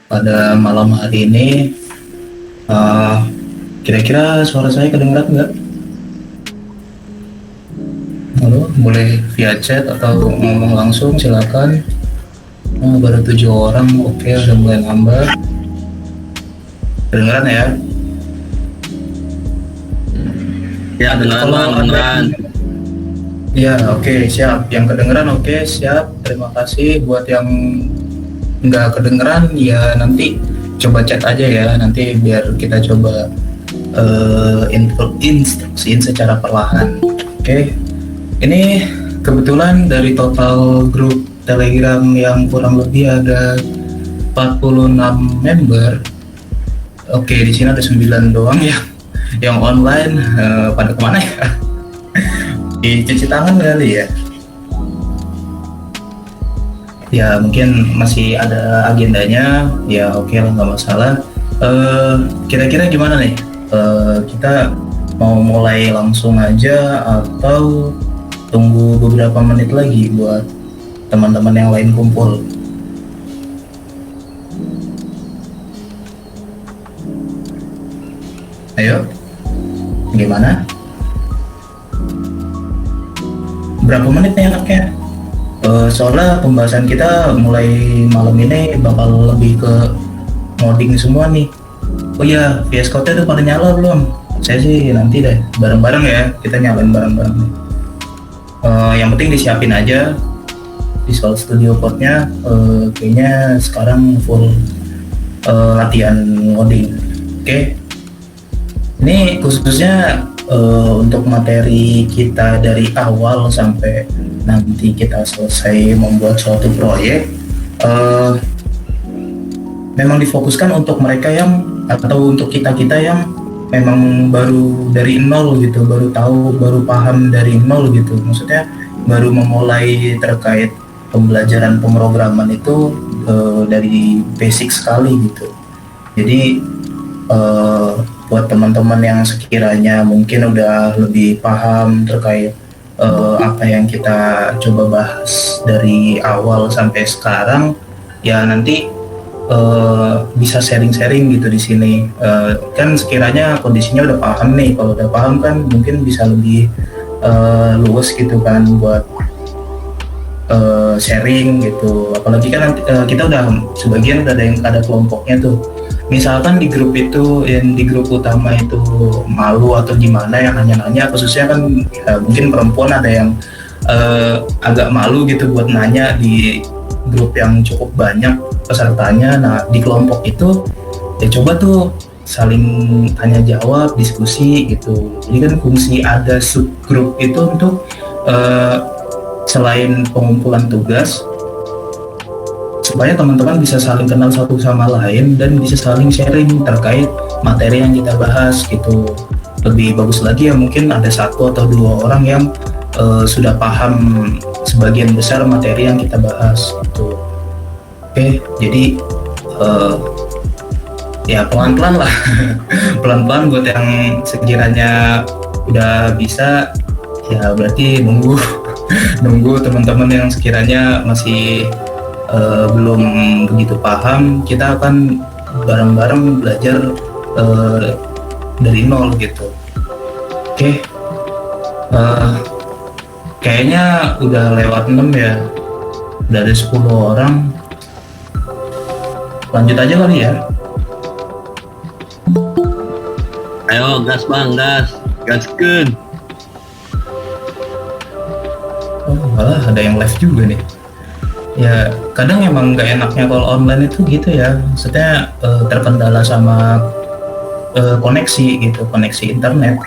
pada malam hari ini. Eh, Kira-kira suara saya kedengeran nggak? Halo, boleh via chat atau ngomong langsung silakan. Baru 7 orang, oke, udah mulai nambah. Kedengeran ya? Ya, dengar Kalau bang, ada, beneran. ya oke, siap. Yang kedengeran oke, siap. Terima kasih. Buat yang nggak kedengeran, ya nanti coba chat aja ya. Nanti biar kita coba instruksiin secara perlahan. Oke. Ini kebetulan dari total grup Telegram yang kurang lebih ada 46 member. Oke, di sini ada 9 doang ya yang online. Pada kemana ya? Dicuci tangan kali ya? Ya mungkin masih ada agendanya. Ya oke lah, nggak masalah. Kira-kira gimana nih? Kita mau mulai langsung aja atau tunggu beberapa menit lagi buat teman-teman yang lain kumpul? Ayo, gimana? Berapa menit nih enaknya? Soalnya pembahasan kita mulai malam ini bakal lebih ke ngoding semua nih. Oh iya, VS Code-nya udah pada nyala belum? Saya sih nanti deh, bareng-bareng ya, kita nyalain bareng-bareng nih. Yang penting disiapin aja Visual Studio Code-nya. Kayaknya sekarang full latihan ngoding. Oke. Ini khususnya untuk materi kita dari awal sampai nanti kita selesai membuat suatu proyek. Memang difokuskan untuk mereka yang, atau untuk kita-kita yang memang baru dari nol gitu, baru tahu, baru paham dari nol gitu. Maksudnya baru memulai terkait pembelajaran pemrograman itu dari basic sekali gitu. Jadi buat teman-teman yang sekiranya mungkin udah lebih paham terkait apa yang kita coba bahas dari awal sampai sekarang, ya nanti bisa sharing-sharing gitu di sini. Kan sekiranya kondisinya udah paham nih, kalau udah paham kan mungkin bisa lebih luas gitu kan buat sharing gitu. Apalagi kan nanti, kita udah sebagian udah ada kelompoknya tuh. Misalkan di grup itu, yang di grup utama itu malu atau gimana yang nanya-nanya, khususnya kan mungkin perempuan ada yang agak malu gitu buat nanya di grup yang cukup banyak pesertanya. Nah di kelompok itu ya coba tuh saling tanya jawab, diskusi gitu. Jadi kan fungsi ada subgrup itu untuk selain pengumpulan tugas, supaya teman-teman bisa saling kenal satu sama lain dan bisa saling sharing terkait materi yang kita bahas gitu. Lebih bagus lagi ya mungkin ada 1 atau 2 orang yang sudah paham sebagian besar materi yang kita bahas gitu. Oke, jadi ya pelan-pelan lah. Pelan-pelan buat yang sekiranya udah bisa, ya berarti nunggu nunggu teman-teman yang sekiranya masih belum begitu paham. Kita akan bareng-bareng belajar dari nol gitu. Oke. Kayaknya udah lewat 6 ya, udah ada 10 orang. Lanjut aja kali ya. Ayo, gas bang, gas. Gaskeun. Oh malah ada yang live juga nih. Ya kadang emang nggak enaknya kalau online itu gitu ya, maksudnya terkendala sama koneksi gitu, koneksi internet.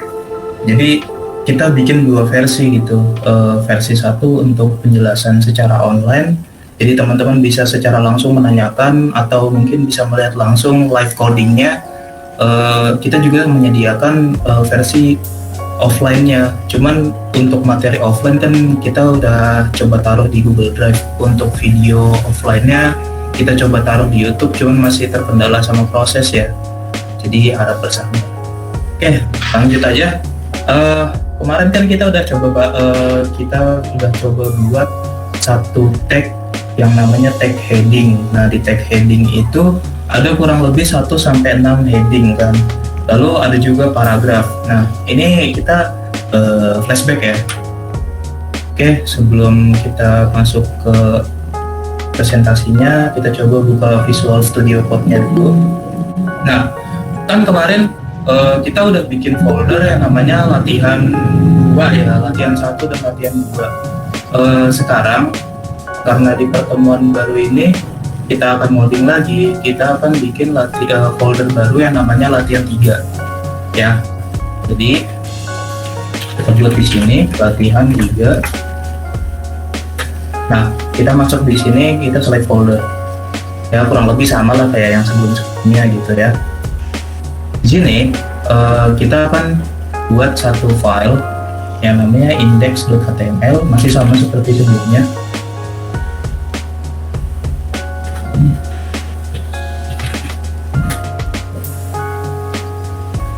Jadi kita bikin 2 versi gitu. Versi 1 untuk penjelasan secara online, jadi teman-teman bisa secara langsung menanyakan atau mungkin bisa melihat langsung live codingnya. Kita juga menyediakan versi offline-nya. Cuman untuk materi offline kan kita udah coba taruh di Google Drive. Untuk video offline-nya kita coba taruh di YouTube, cuman masih terkendala sama proses ya. Jadi harap bersabar. Oke, lanjut aja. Kemarin kan kita udah coba buat satu tag yang namanya tag heading. Nah di tag heading itu ada kurang lebih 1 sampai 6 heading kan. Lalu ada juga paragraf. Nah, ini kita flashback ya. Oke, sebelum kita masuk ke presentasinya, kita coba buka Visual Studio Code-nya dulu. Nah, kan kemarin kita udah bikin folder yang namanya latihan 2 ya, latihan 1 dan latihan 2. Sekarang karena di pertemuan baru ini kita akan modding lagi, kita akan bikin folder baru yang namanya latihan 3 ya. Jadi kita buat di sini latihan 3. Nah, kita masuk di sini, kita select folder ya, kurang lebih sama lah kayak yang sebelumnya gitu ya. Di sini kita akan buat satu file yang namanya index.html, masih sama seperti sebelumnya.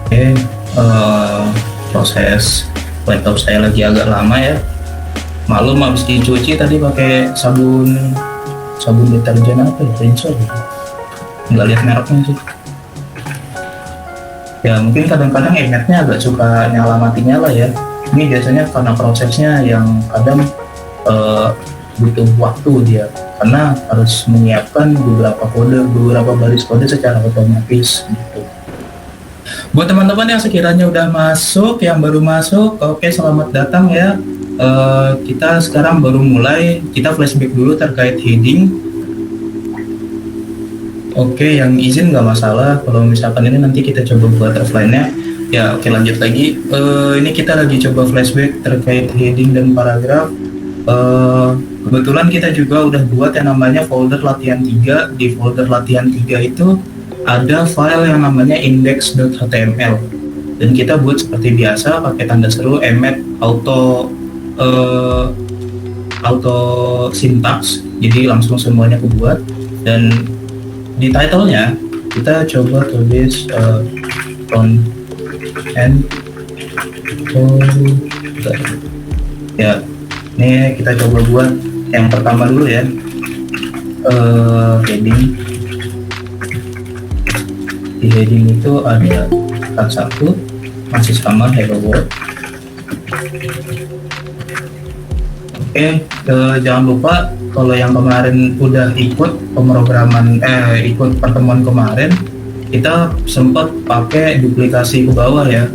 Oke, proses laptop saya lagi agak lama ya. Malum habis dicuci tadi pakai sabun deterjen apa ya, Rinso gitu. Nggak lihat mereknya sih. Ya mungkin kadang-kadang emetnya agak suka nyala ya. Ini biasanya karena prosesnya yang kadang butuh waktu dia, karena harus menyiapkan beberapa baris kode secara otomatis gitu. Buat teman-teman yang sekiranya udah masuk, yang baru masuk, oke, selamat datang ya. Kita sekarang baru mulai, kita flashback dulu terkait heading. Oke, yang izin nggak masalah. Kalau misalkan ini nanti kita coba buat offline-nya. Ya, oke, lanjut lagi. Ini kita lagi coba flashback terkait heading dan paragraf. Kebetulan kita juga udah buat yang namanya folder latihan 3. Di folder latihan 3 itu ada file yang namanya index.html. Dan kita buat seperti biasa pakai tanda seru emmet auto syntax, jadi langsung semuanya kebuat. Dan di title-nya kita coba tulis front end ya. Ini kita coba buat yang pertama dulu ya, heading. Di heading itu ada tab 1 masih sama hello world. Oke, jangan lupa kalau yang kemarin udah ikut ikut pertemuan kemarin, kita sempat pakai duplikasi ke bawah ya.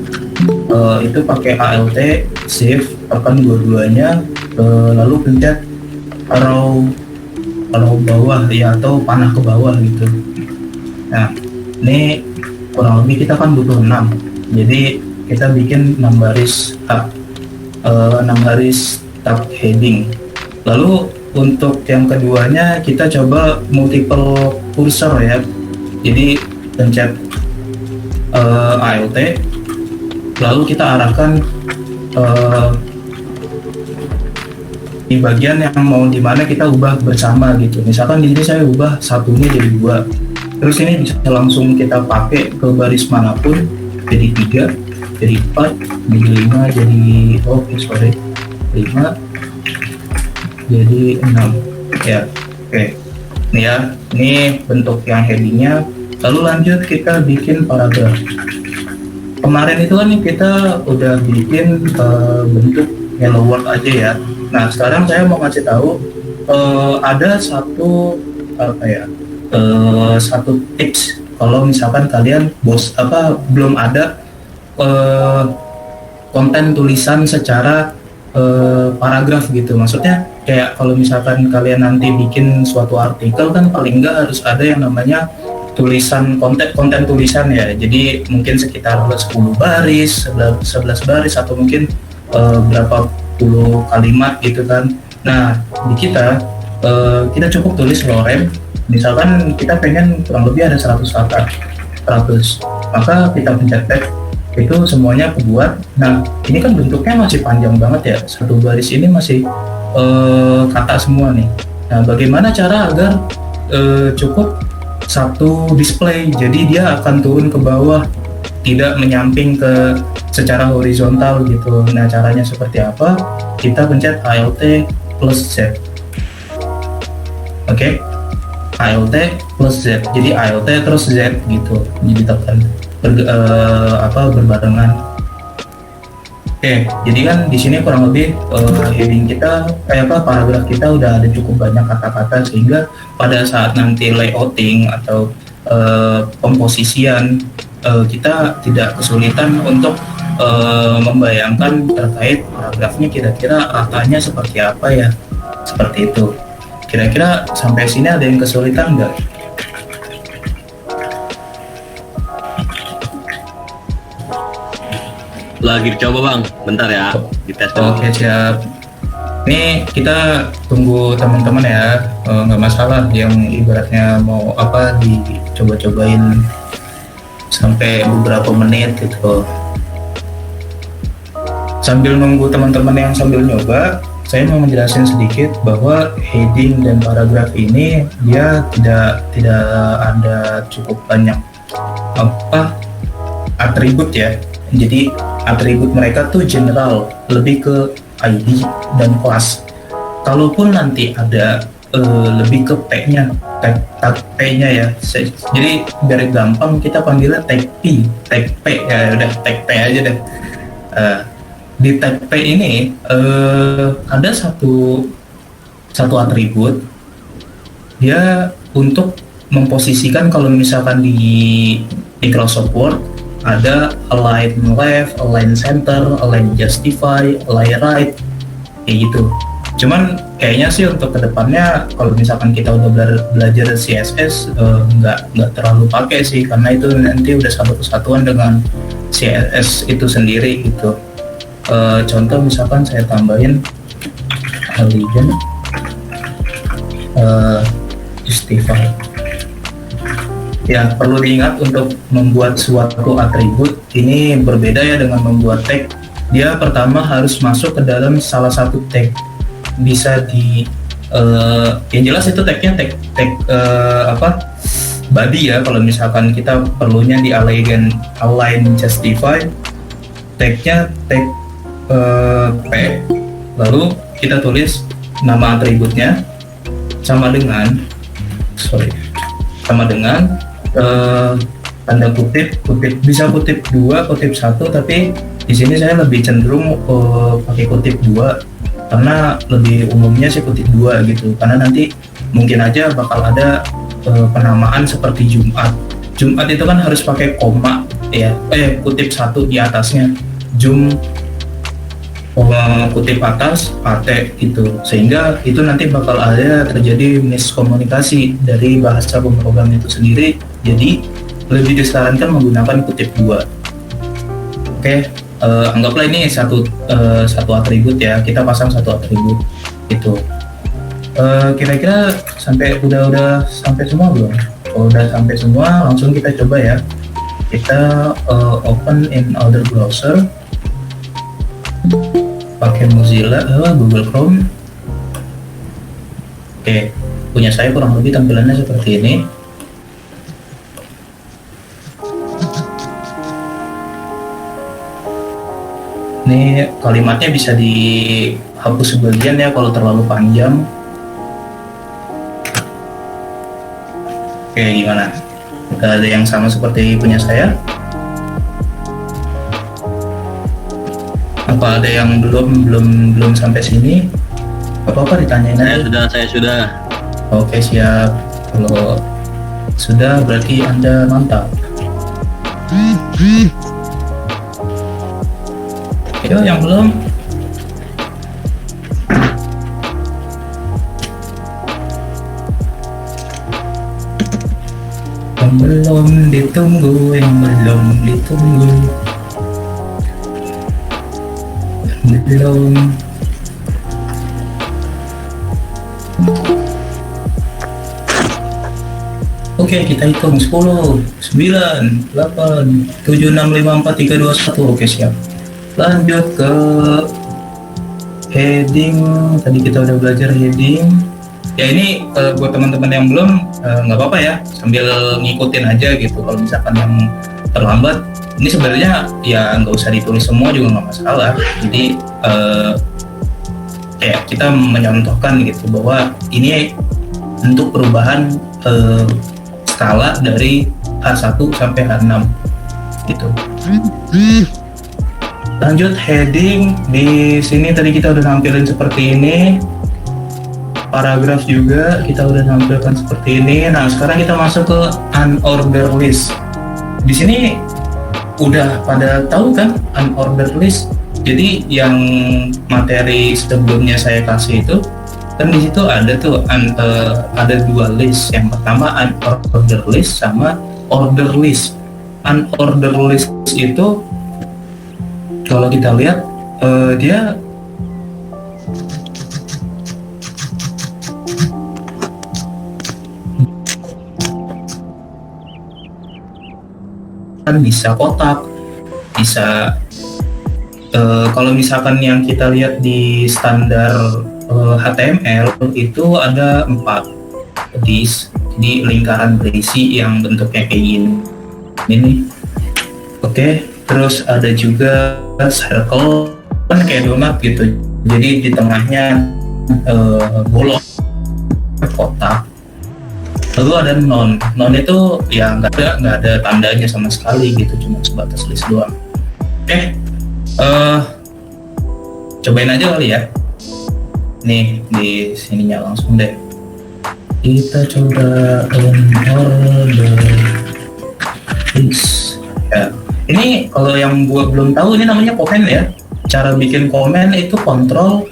Itu pakai ALT, shift, tekan dua-duanya, lalu pencet arrow bawah ya, atau panah ke bawah gitu. Nah, ini kurang lebih kita kan butuh 6. Jadi kita bikin 6 baris tab, 6 baris tab heading. Lalu untuk yang keduanya kita coba multiple cursor ya. Jadi pencet ALT, lalu kita arahkan di bagian yang mau dimana kita ubah bersama gitu. Misalkan di sini saya ubah satunya jadi 2. Terus ini bisa langsung kita pakai ke baris manapun, jadi 3, jadi 4, jadi 5, jadi 5, jadi 6 ya. Oke, ini ya, ini bentuk yang headingnya. Lalu lanjut kita bikin paragraf. Kemarin itu kan kita udah bikin bentuk hello world aja ya. Nah, sekarang saya mau ngasih tahu ada satu satu tips kalau misalkan kalian belum ada konten tulisan secara paragraf gitu. Maksudnya kayak kalau misalkan kalian nanti bikin suatu artikel kan paling enggak harus ada yang namanya tulisan konten tulisan ya. Jadi mungkin sekitar 10 baris, 11 baris, atau mungkin berapa puluh kalimat gitu kan. Nah, di kita cukup tulis lorem. Misalkan kita pengen kurang lebih ada 100 kata, maka kita pencet tab, itu semuanya kebuat. Nah, ini kan bentuknya masih panjang banget ya, satu baris ini masih kata semua nih. Nah, bagaimana cara agar cukup satu display, jadi dia akan turun ke bawah, tidak menyamping ke secara horizontal gitu. Nah, caranya seperti apa? Kita pencet ALT plus Z. Oke. ALT plus Z. Jadi ALT terus Z gitu. Jadi tekan berbarengan. Oke, jadi kan di sini kurang lebih heading kita paragraf kita udah ada cukup banyak kata-kata sehingga pada saat nanti layouting atau pemposisian kita tidak kesulitan untuk membayangkan terkait paragrafnya kira-kira ratanya seperti apa ya, seperti itu. Kira-kira sampai sini ada yang kesulitan nggak? Lagi dicoba bang, bentar ya, dites dulu. Oke, siap. Ini kita tunggu teman-teman ya, nggak masalah yang ibaratnya mau dicoba-cobain sampai beberapa menit gitu. Sambil nunggu teman-teman yang sambil nyoba, saya mau menjelaskan sedikit bahwa heading dan paragraf ini dia tidak ada cukup banyak atribut ya. Jadi atribut mereka tuh general, lebih ke ID dan kelas. Kalaupun nanti ada lebih ke tag-nya, tag P-nya ya. Jadi biar gampang kita panggilnya tag P ya udah tag P aja deh. Di tag P ini ada satu atribut dia untuk memposisikan kalau misalkan di Microsoft Word ada align left, align center, align justify, align right kayak gitu. Cuman kayaknya sih untuk kedepannya kalau misalkan kita udah belajar CSS nggak terlalu pakai sih, karena itu nanti udah satu kesatuan dengan CSS itu sendiri gitu. Contoh misalkan saya tambahin align justify. Ya, perlu diingat untuk membuat suatu atribut ini berbeda ya dengan membuat tag. Dia pertama harus masuk ke dalam salah satu tag. Bisa yang jelas itu tagnya tag body ya. Kalau misalkan kita perlunya di align justify, tagnya tag P, lalu kita tulis nama atributnya sama dengan tanda kutip bisa kutip 2, kutip 1, tapi di sini saya lebih cenderung pakai kutip 2 karena lebih umumnya sih kutip 2 gitu, karena nanti mungkin aja bakal ada penamaan seperti Jumat itu kan harus pakai koma ya, kutip 1 di atasnya, kutip atas AT gitu, sehingga itu nanti bakal ada terjadi miskomunikasi dari bahasa pemrogram itu sendiri. Jadi lebih disarankan menggunakan kutip 2. Oke, anggaplah ini satu atribut ya, kita pasang satu atribut itu. Kira-kira udah sampai semua belum? Kalau udah sampai semua, langsung kita coba ya. Kita open in other browser, pakai Mozilla, Google Chrome. Oke, punya saya kurang lebih tampilannya seperti ini. Ini kalimatnya bisa dihapus sebagian ya kalau terlalu panjang. Oke, gimana? Ada yang sama seperti punya saya? Apa ada yang belum sampai sini? Apa ditanyain aja? Saya sudah. Oke, siap. Kalau sudah berarti Anda mantap. Yo, yang belum? Yang belum ditunggu. Belum. Oke, kita hitung 10, 9, 8, 7, 6, 5, 4, 3, 2, 1. Oke, siap. Lanjut ke heading. Tadi kita udah belajar heading. Ya ini buat teman-teman yang belum, nggak apa-apa ya, sambil ngikutin aja gitu. Kalau misalkan yang terlambat, ini sebenarnya ya nggak usah ditulis semua juga nggak masalah. Jadi kayak kita menyontohkan gitu bahwa ini untuk perubahan eh, skala dari H1 sampai H6 gitu. Lanjut heading, di sini tadi kita udah nampilin seperti ini. Paragraf juga kita udah nampilkan seperti ini. Nah, sekarang kita masuk ke unordered list. Di sini udah pada tahu kan unordered list. Jadi yang materi sebelumnya saya kasih itu kan di situ ada tuh ada dua list. Yang pertama unordered list sama order list. Unordered list itu kalau kita lihat dia kan bisa kotak, bisa kalau misalkan yang kita lihat di standar HTML itu ada 4 disk di lingkaran berisi yang bentuknya kayak gini. Ini, oke. Terus ada juga circle kan kayak donat gitu. Jadi di tengahnya bolong kotak. Lalu ada non itu ya nggak ada tandanya sama sekali gitu, cuma sebatas list doang. Oke, cobain aja kali ya. Nih di sininya langsung deh. Kita coba order list. Ya, ini kalau yang gua belum tahu ini namanya komen ya. Cara bikin komen itu kontrol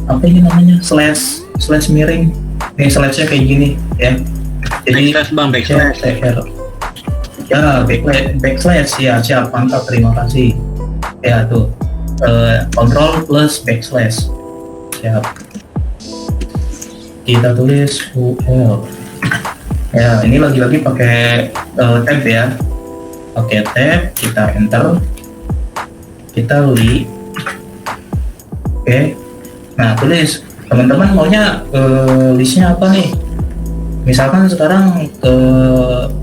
apa ini namanya slash miring. Nih slashnya kayak gini ya. Jadi backslash. Ya backslash ya, siap, mantap, terima kasih. Ya tuh kontrol plus backslash, siap. Kita tulis UL. Ya ini lagi-lagi pakai tab ya. Oke, tab, kita enter, kita li. Oke, nah tulis. Teman-teman maunya listnya apa nih? Misalkan sekarang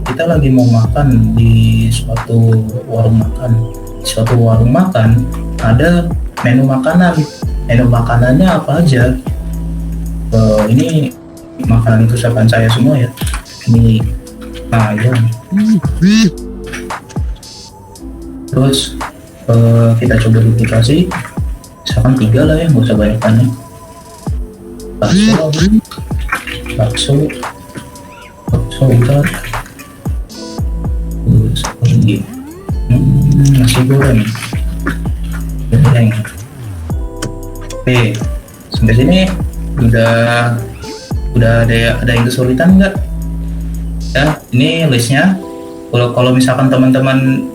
kita lagi mau makan di suatu warung makan. Di suatu warung makan ada menu makanan. Menu makanannya apa aja? Ini makanan kesukaan saya semua ya. Ini ayam. Terus kita coba duplikasi. Misalkan 3 lah ya, nggak usah banyak-banyak. bakso bentar, terus lagi nasi goreng. Oke, sampai sini udah ada yang kesulitan nggak ya? Ini listnya. Kalau misalkan teman-teman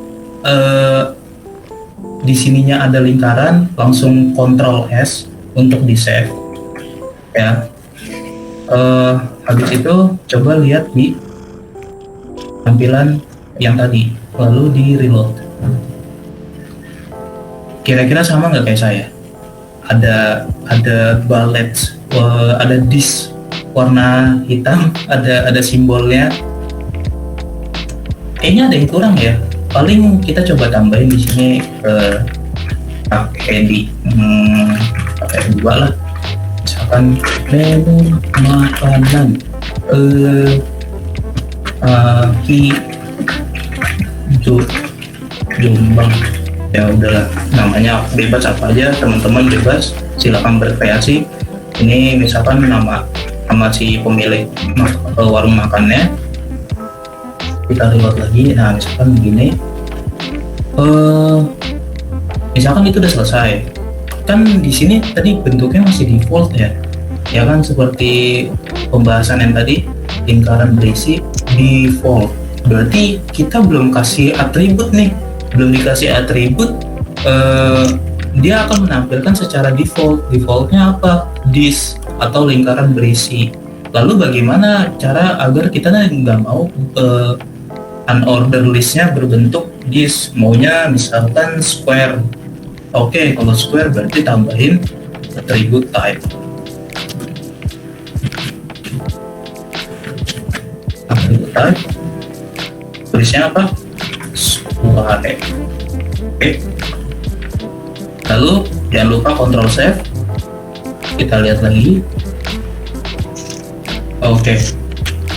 di sininya ada lingkaran, langsung Ctrl S untuk di save ya. Habis itu coba lihat di tampilan yang tadi, lalu di reload. Kira-kira sama nggak kayak saya? Ada ballet, ada disk warna hitam, ada simbolnya. Kayaknya ada yang kurang ya. Paling kita coba tambahin di sini pakai pakai 2 lah. Misalkan menu makanan Jombang. Ya udahlah, namanya bebas apa aja, teman-teman bebas, silakan berkreasi. Ini misalkan nama si pemilik warung makannya. Kita reload lagi. Nah misalkan begini, misalkan itu udah selesai. Kan di sini tadi bentuknya masih default ya kan, seperti pembahasan yang tadi, lingkaran berisi default. Berarti kita belum kasih atribut nih, belum dikasih atribut. Dia akan menampilkan secara defaultnya apa? Disk atau lingkaran berisi. Lalu bagaimana cara agar kita nggak mau unordered listnya berbentuk disk, maunya misalkan square. Oke, kalau square berarti tambahin atribut type. Atribut type, tulisnya apa? Square. Oke. Lalu jangan lupa Ctrl Save. Kita lihat lagi. Oke.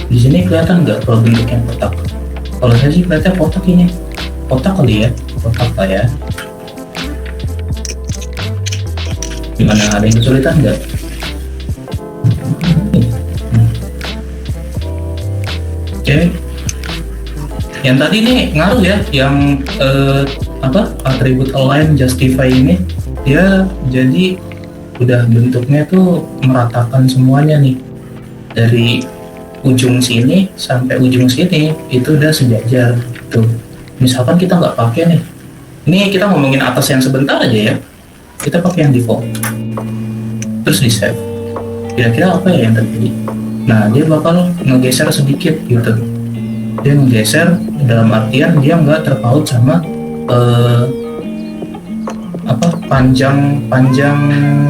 Di sini kelihatan nggak kalau bentuknya kotak? Kalau saya sih kelihatan kotak ini. Kotak kali ya? Kotak lah ya. Gimana, ada yang kesulitan nggak? Oke. Yang tadi nih ngaruh ya, yang atribut align justify ini, dia jadi udah bentuknya tuh meratakan semuanya nih, dari ujung sini sampai ujung sini itu udah sejajar tuh. Misalkan kita nggak pakai nih, ini kita ngomongin atas yang sebentar aja ya, kita pakai yang default terus di save, kira-kira apa ya yang terjadi? Nah, dia bakal ngegeser sedikit gitu, dia ngegeser dalam artian dia nggak terpaut sama panjang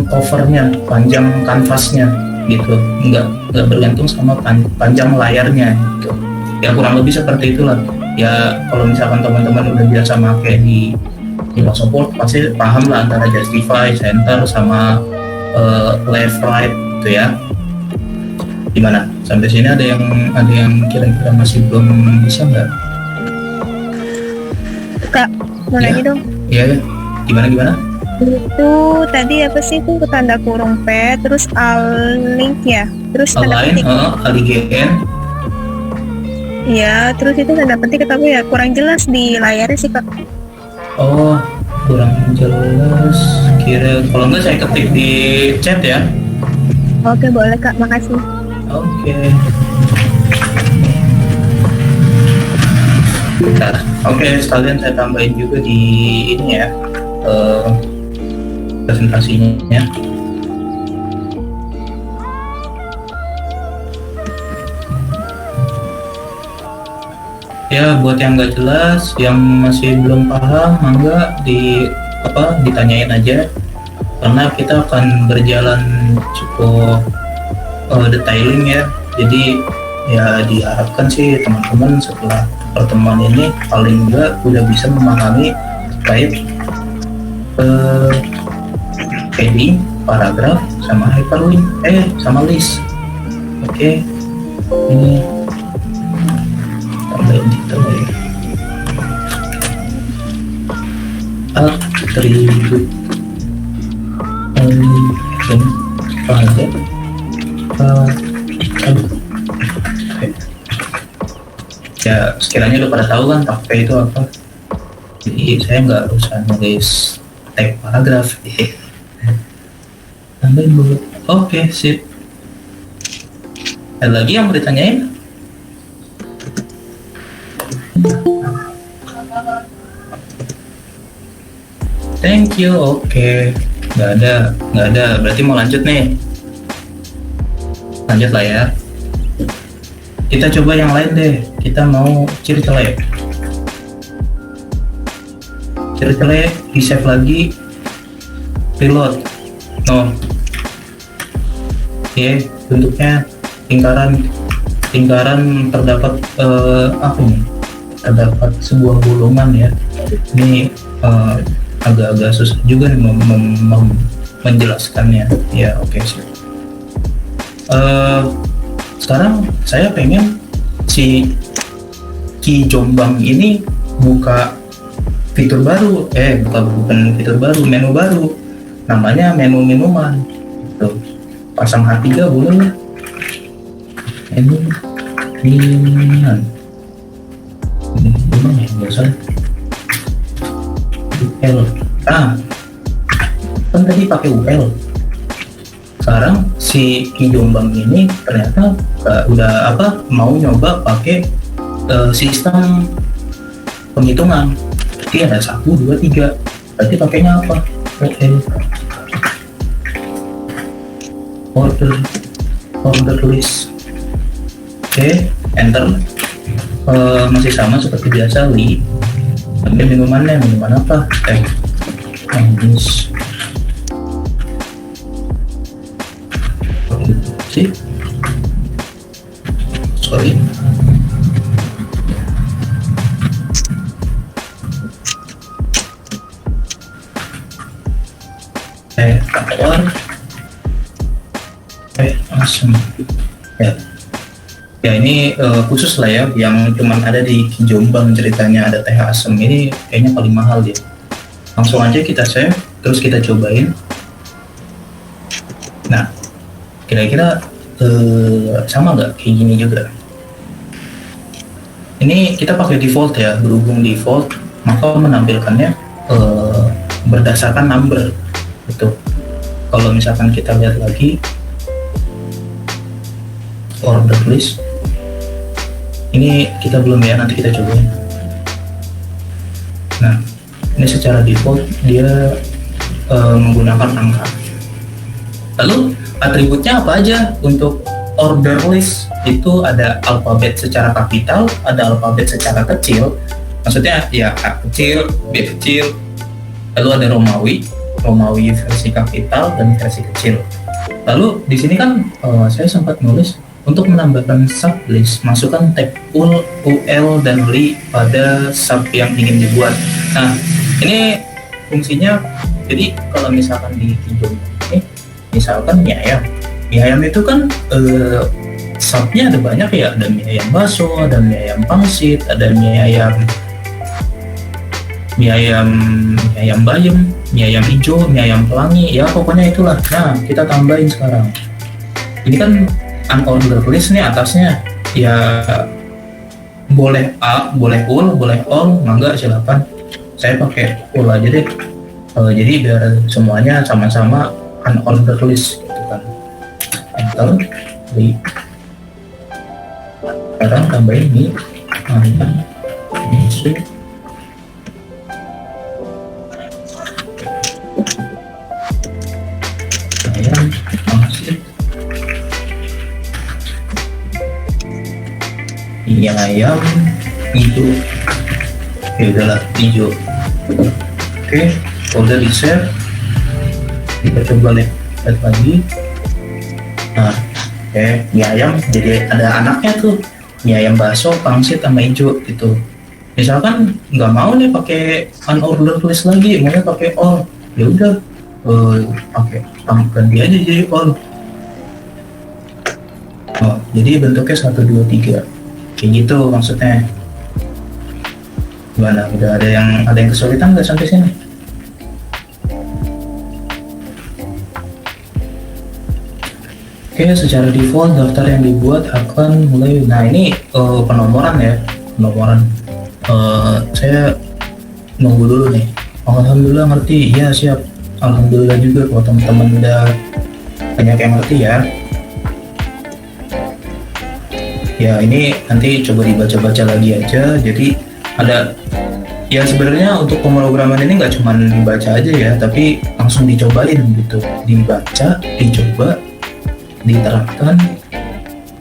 covernya, panjang kanvasnya gitu, nggak bergantung sama panjang layarnya gitu ya, kurang lebih seperti itulah ya. Kalau misalkan teman-teman udah biasa pakai di Microsoft Word pasti paham lah antara justify, center sama left right gitu ya. Gimana sampai sini, ada yang kira-kira masih belum bisa nggak? Kak, mau Ya. nanya dong. Iya, gimana? Itu tadi apa sih itu tanda kurung P, terus link ya, terus tanda Align, petik. align. Iya, terus itu tanda petik tapi ya kurang jelas di layarnya sih Kak. Oh, kurang jelas. Kira kalau nggak saya ketik di chat ya. Oke, boleh Kak, makasih. Oke. Bentar. Oke, sekalian saya tambahin juga di ini ya, presentasinya. Ya, buat yang nggak jelas, yang masih belum paham, mangga ditanyain aja, karena kita akan berjalan cukup detailing ya. Jadi ya diharapkan sih teman-teman setelah pertemuan ini paling enggak udah bisa memahami terkait heading, paragraf, sama hyperlink, sama list. Oke, ini tambahin detail ya. Atribut align pada ya, sekiranya udah pada tahu kan pakai itu apa, jadi saya nggak usah nulis tag paragraf ya. Tambahin dulu. Oke, sip. Ada lagi yang mau ditanyain? Thank you. Oke, nggak ada, berarti mau lanjut nih. Lanjut lah ya. Kita coba yang lain deh. Kita mau ciri celek. Ciri celek di save lagi. Reload. No. Oke, bentuknya lingkaran terdapat apa nih? Terdapat sebuah bolongan ya. Ini agak-agak susah juga nih menjelaskannya. Ya, oke sih. Sekarang saya pengen si Ki Jombang ini buka fitur baru, bukan fitur baru, menu baru, namanya menu minuman. Tuh, pasang H3 boleh ya? Menu minuman. Ini gimana ya, nggak salah. UL. Kan tadi pakai UL. Sekarang si Ki Jombang ini ternyata udah mau nyoba pakai sistem penghitungan. Berarti ada 1, 2, 3. Berarti pakainya apa? Order list. Oke, enter. Masih sama seperti biasa, ambil minuman apa? Manis. Sih, sorry. Tawar. Asam. Ya, Ya ini khusus lah ya, yang cuman ada di Jombang ceritanya, ada teh asem ini kayaknya paling mahal dia. Langsung aja kita save, terus kita cobain. Nah, kira-kira sama nggak kayak gini juga? Ini kita pakai default ya, berhubung default, maka menampilkannya berdasarkan number, gitu. Kalau misalkan kita lihat lagi order list, ini kita belum ya, nanti kita cobain. Nah, ini secara default dia menggunakan angka. Lalu atributnya apa aja untuk order list? Itu ada alfabet secara kapital, ada alfabet secara kecil, maksudnya ya A kecil, B kecil, lalu ada Romawi versi kapital dan versi kecil. Lalu di sini kan saya sempat nulis untuk menambahkan sublist, masukkan tag ul, dan li pada sub yang ingin dibuat. Nah, ini fungsinya, jadi kalau misalkan di Kijong ini, misalkan mie ayam itu kan subnya ada banyak ya, ada mie ayam bakso, ada mie ayam pangsit, ada mie ayam bayam, mie ayam hijau, mie ayam pelangi, ya pokoknya itulah. Nah, kita tambahin sekarang. Ini kan unordered list nih atasnya, ya boleh A, boleh ul, boleh all, mangga silakan. Saya pakai ul aja deh. Jadi biar semuanya sama-sama unordered list gitu kan. Enter, li. Sekarang tambahin mie ayam, miso, ayam pangsit, mie ayam hijau. Oke, udahlah hijau. Oke, udah di save. Kita coba lihat lagi. Nah, oke, mie ayam jadi ada anaknya tuh, mie ayam bakso, pangsit sama hijau gitu. Misalkan nggak mau nih pakai unordered list lagi, maunya pakai all, ya udah pakai ganti aja jadi all. Oh, jadi bentuknya 1, 2, 3 kayak gitu maksudnya. Gimana, udah ada yang kesulitan nggak sampai sini? Oke, secara default daftar yang dibuat akan mulai. Nah, ini penomoran ya, penomoran. Saya nunggu dulu nih. Alhamdulillah ngerti, iya siap. Alhamdulillah juga kalau teman-teman udah banyak yang ngerti ya. Ya, ini nanti coba dibaca-baca lagi aja. Jadi ada, ya sebenarnya untuk pemrograman ini nggak cuma dibaca aja ya, tapi langsung dicobain gitu. Dibaca, dicoba, diterapkan,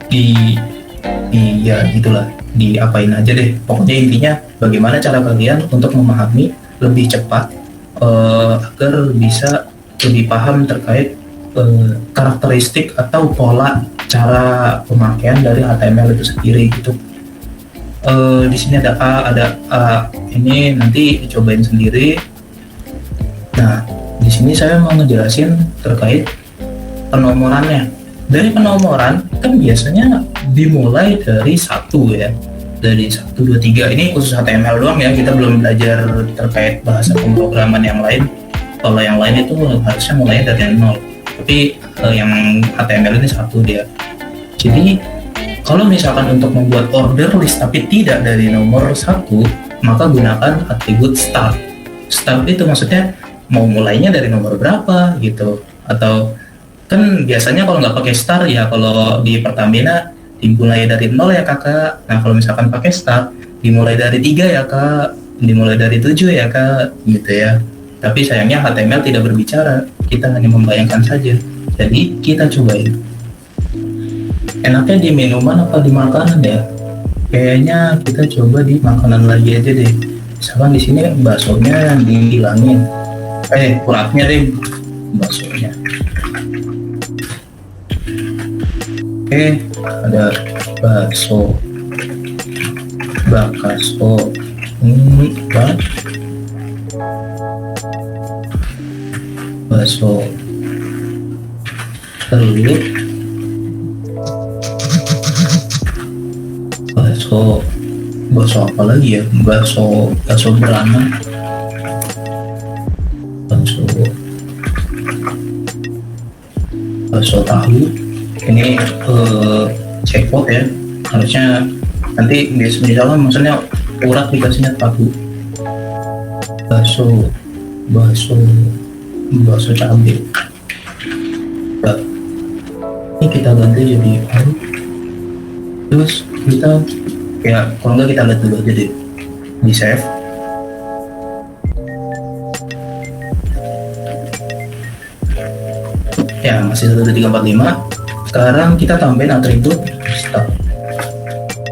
ya gitulah, diapain aja deh. Pokoknya intinya bagaimana cara kalian untuk memahami lebih cepat agar bisa lebih paham terkait karakteristik atau pola cara pemakaian dari HTML itu sendiri gitu. Di sini ada A, ini nanti cobain sendiri. Nah, di sini saya mau ngejelasin terkait penomorannya. Dari penomoran kan biasanya dimulai dari 1 ya, dari 1, 2, 3. Ini khusus HTML doang ya, kita belum belajar terkait bahasa pemrograman yang lain. Kalau yang lain itu harusnya mulai dari 0, tapi yang HTML ini 1 dia. Jadi kalau misalkan untuk membuat order list tapi tidak dari nomor 1, maka gunakan atribut start. Start itu maksudnya mau mulainya dari nomor berapa gitu, atau kan biasanya kalau nggak pakai start ya, kalau di Pertamina dimulai dari 0 ya kakak. Nah, kalau misalkan pakai start dimulai dari 3 ya kak, dimulai dari 7 ya kak, gitu ya. Tapi sayangnya HTML tidak berbicara, kita hanya membayangkan saja. Jadi kita cobain. Enaknya di minuman apa di makanan ya? Kayaknya kita coba di makanan lagi aja deh. Misalkan di sini baksonya dihilangin, kurangnya deh baksonya. Oke, ada bakso, bakaso, bakso, telur, bakso apa lagi ya, bakso beranak, bakso bakso tahu. Ini jackpot ya, harusnya nanti misalnya maksudnya urat dikasihnya tahu. bakso bakso bakso cabai. Nah, ini kita ganti jadi tahu, terus kita ya kalau nggak kita lihat dulu aja deh di save. Ya masih 1345. Sekarang kita tambahin atribut start.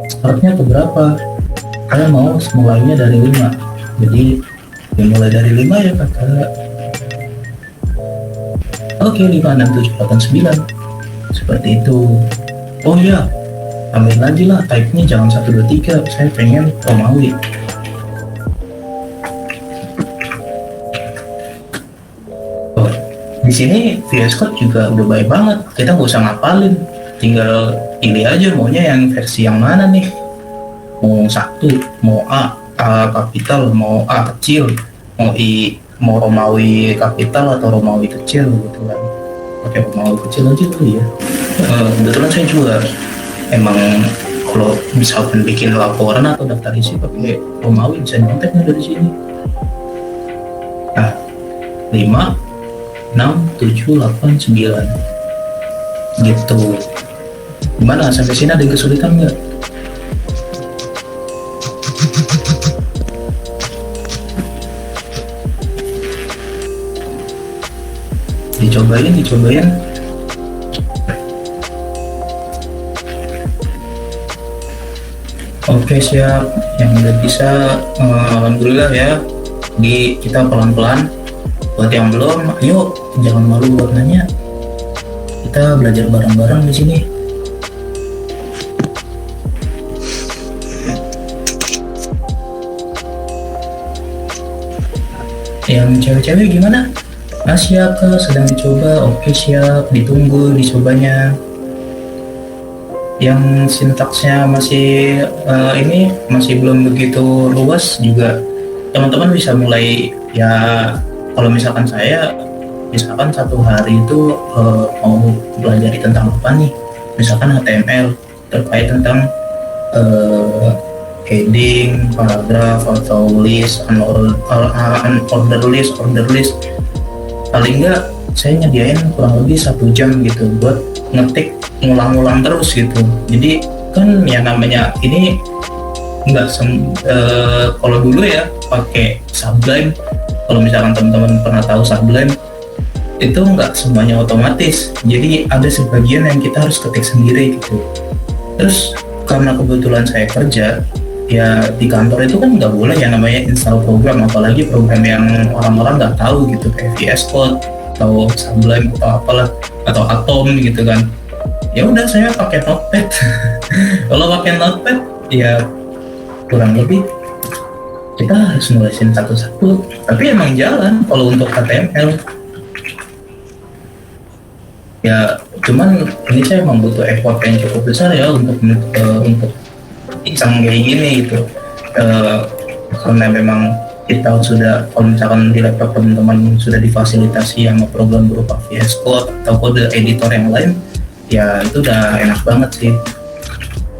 Startnya ke berapa? Kalian mau mulainya dari 5, jadi dimulai dari 5 ya kakak. Oke, 5, 6, 7, 8, 9 seperti itu. Oh ya, tambahin lagi lah type-nya, jangan 1, 2, 3. Saya pengen Romawi. Oh, di sini VS Code juga udah baik banget, kita nggak usah ngapalin, tinggal pilih aja maunya yang versi yang mana nih. Mau 1, mau A kapital, mau A kecil, mau I, mau Romawi kapital atau Romawi kecil gitu kan. Oke, Romawi kecil aja dulu ya. Kebetulan saya juga emang kalau misalkan bikin laporan atau daftar isi pakai Romawi bisa nyonteknya dari sini. Nah, 5, 6, 7, 8, 9 gitu. Gimana, sampai sini ada yang kesulitan nggak? Dicobain. Oke, siap. Yang udah bisa, alhamdulillah ya. Kita pelan-pelan. Buat yang belum, ayo jangan malu buat nanya. Kita belajar bareng-bareng di sini. Yang cewek-cewek gimana? Siap kak, sedang dicoba. Oke siap, ditunggu dicobanya. Yang sintaksnya masih masih belum begitu luas juga, teman-teman bisa mulai ya. Kalau misalkan saya, misalkan satu hari itu mau belajar tentang apa nih, misalkan HTML terkait tentang heading, paragraf atau list, order list, paling enggak saya nyediain kurang lebih 1 jam gitu buat ngetik ngulang-ngulang terus gitu. Jadi kan ya namanya ini nggak kalau dulu ya pakai Sublime. Kalau misalkan teman-teman pernah tahu Sublime, itu nggak semuanya otomatis, jadi ada sebagian yang kita harus ketik sendiri gitu. Terus karena kebetulan saya kerja ya di kantor, itu kan nggak boleh ya namanya install program, apalagi program yang orang-orang nggak tahu gitu kayak VS Code atau Sublime atau apalah, atau Atom gitu kan. Ya udah saya pakai Notepad. Kalau pakai Notepad ya kurang lebih kita harus nulisin satu-satu, tapi emang jalan kalau untuk HTML ya. Cuman ini saya emang butuh effort yang cukup besar ya untuk iseng kayak gini gitu, karena memang kita sudah, kalau misalkan di laptop teman-teman sudah difasilitasi sama program berupa VS Code atau kode editor yang lain, ya itu udah enak banget sih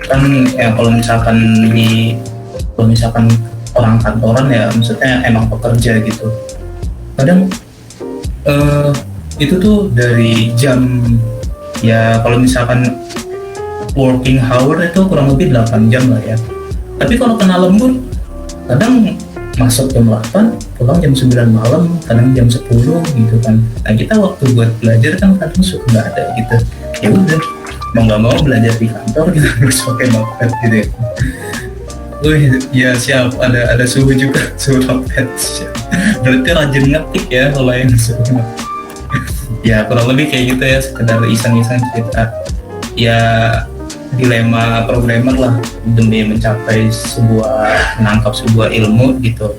kan ya. Kalau misalkan orang kantoran ya, maksudnya emang pekerja gitu, kadang itu tuh dari jam ya, kalau misalkan working hour itu kurang lebih 8 jam lah ya. Tapi kalau kena lembur kadang masuk jam 8, pulang jam 9 malam, kadang jam 10 gitu kan. Nah kita waktu buat belajar kan kadang suka nggak ada gitu. Ya udah, mau nggak mau belajar di kantor kita harus pakai Notepad gitu ya. Wih, ya siap, ada suhu juga, suhu Notepad. Berarti rajin ngetik ya kalau yang suhu. Ya kurang lebih kayak gitu ya, sekedar iseng-iseng cerita. Ya dilema programmer lah demi mencapai menangkap sebuah ilmu gitu.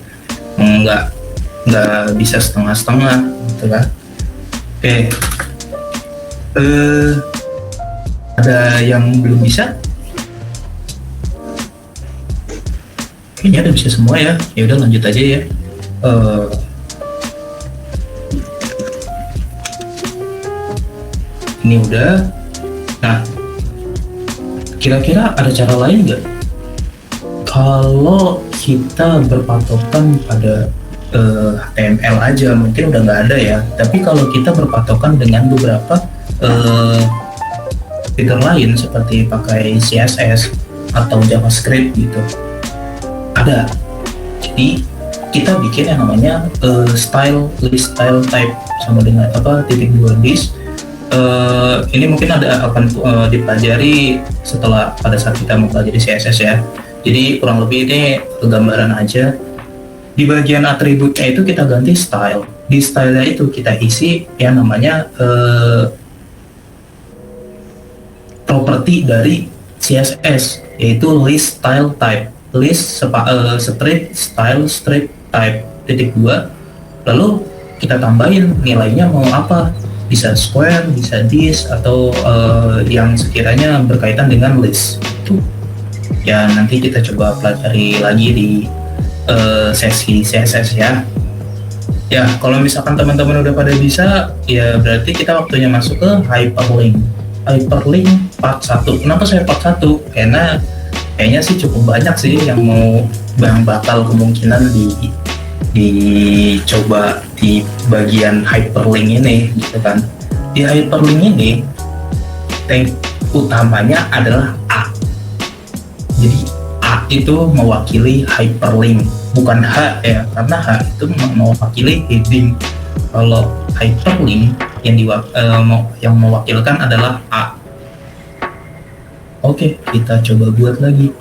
Nggak bisa setengah-setengah gitu kan. Oke. Ada yang belum bisa? kayaknya udah bisa semua ya. Ya udah lanjut aja ya. Eh, ini udah. Nah, kira-kira ada cara lain nggak kalau kita berpatokan pada HTML aja? Mungkin udah nggak ada ya, tapi kalau kita berpatokan dengan beberapa fitur lain seperti pakai CSS atau JavaScript gitu, ada. Jadi kita bikin yang namanya style list style type sama dengan .2 list. Ini mungkin akan dipelajari setelah pada saat kita mempelajari CSS ya. Jadi kurang lebih ini gambaran aja. Di bagian atributnya itu kita ganti style. Di style-nya itu kita isi yang namanya properti dari CSS, yaitu list style type. List strip style strip type .2. Lalu kita tambahin nilainya mau apa, bisa square, bisa this, atau yang sekiranya berkaitan dengan list itu ya. Nanti kita coba pelajari lagi di sesi CSS ya. Ya, kalau misalkan teman-teman udah pada bisa, ya berarti kita waktunya masuk ke hyperlink. Hyperlink part 1. Kenapa saya part 1? Karena kayaknya sih cukup banyak sih yang bakal kemungkinan dicoba di bagian hyperlink ini gitu kan. Di hyperlink ini tag utamanya adalah A. Jadi A itu mewakili hyperlink, bukan H ya, karena H itu mewakili heading. Kalau hyperlink yang mewakilkan adalah A. Oke, kita coba buat lagi.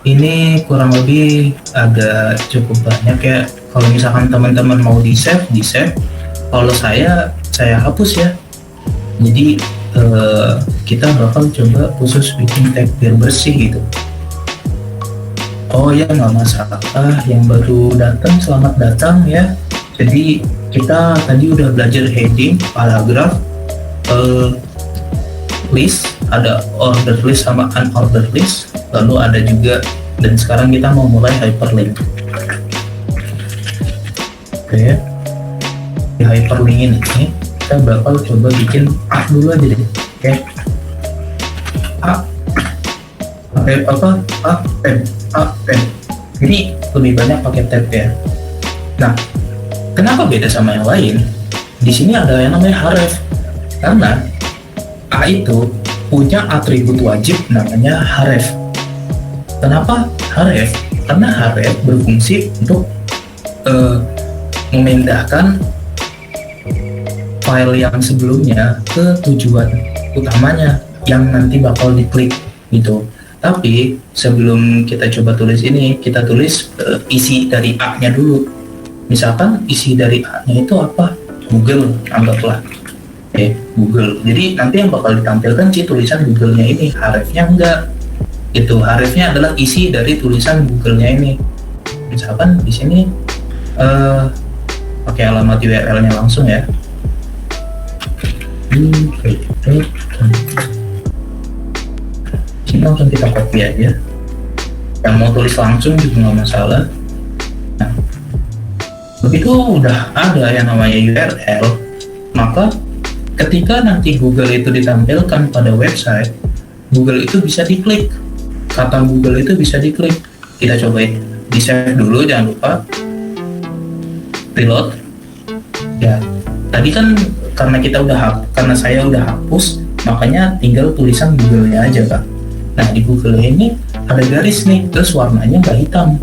Ini kurang lebih agak cukup banyak ya. Kalau misalkan teman-teman mau di save. Kalau saya hapus ya. Jadi kita bakal coba khusus bikin tag biar bersih gitu. Oh ya, nggak masalah. Yang baru datang, selamat datang ya. Jadi kita tadi udah belajar heading, paragraph, list, ada ordered list sama unordered list, lalu ada juga, dan sekarang kita mau mulai hyperlink. Oke, di hyperlink ini kita bakal coba bikin A dulu aja deh. Oke, A tab. Ini lebih banyak pakai tab ya. Nah, kenapa beda sama yang lain? Di sini ada yang namanya href, karena A itu punya atribut wajib namanya href. Kenapa href? Karena href berfungsi untuk memindahkan file yang sebelumnya ke tujuan utamanya yang nanti bakal diklik gitu. Tapi sebelum kita coba tulis ini, kita tulis isi dari A-nya dulu. Misalkan isi dari A-nya itu apa? Google, anggaplah. Google. Jadi nanti yang bakal ditampilkan si tulisan Google-nya ini, hrefnya enggak. Itu hrefnya adalah isi dari tulisan Google-nya ini. Misalkan di sini pakai alamat URL-nya langsung ya. Sini langsung kita copy aja. Yang mau tulis langsung juga nggak masalah. Nah, begitu udah ada yang namanya URL, maka ketika nanti Google itu ditampilkan pada website, Google itu bisa diklik. Kata Google itu bisa diklik. Kita cobain. Di save dulu, jangan lupa. Reload. Ya, tadi kan karena saya udah hapus, makanya tinggal tulisan Google-nya aja kan. Nah, di Google ini ada garis nih, terus warnanya nggak hitam.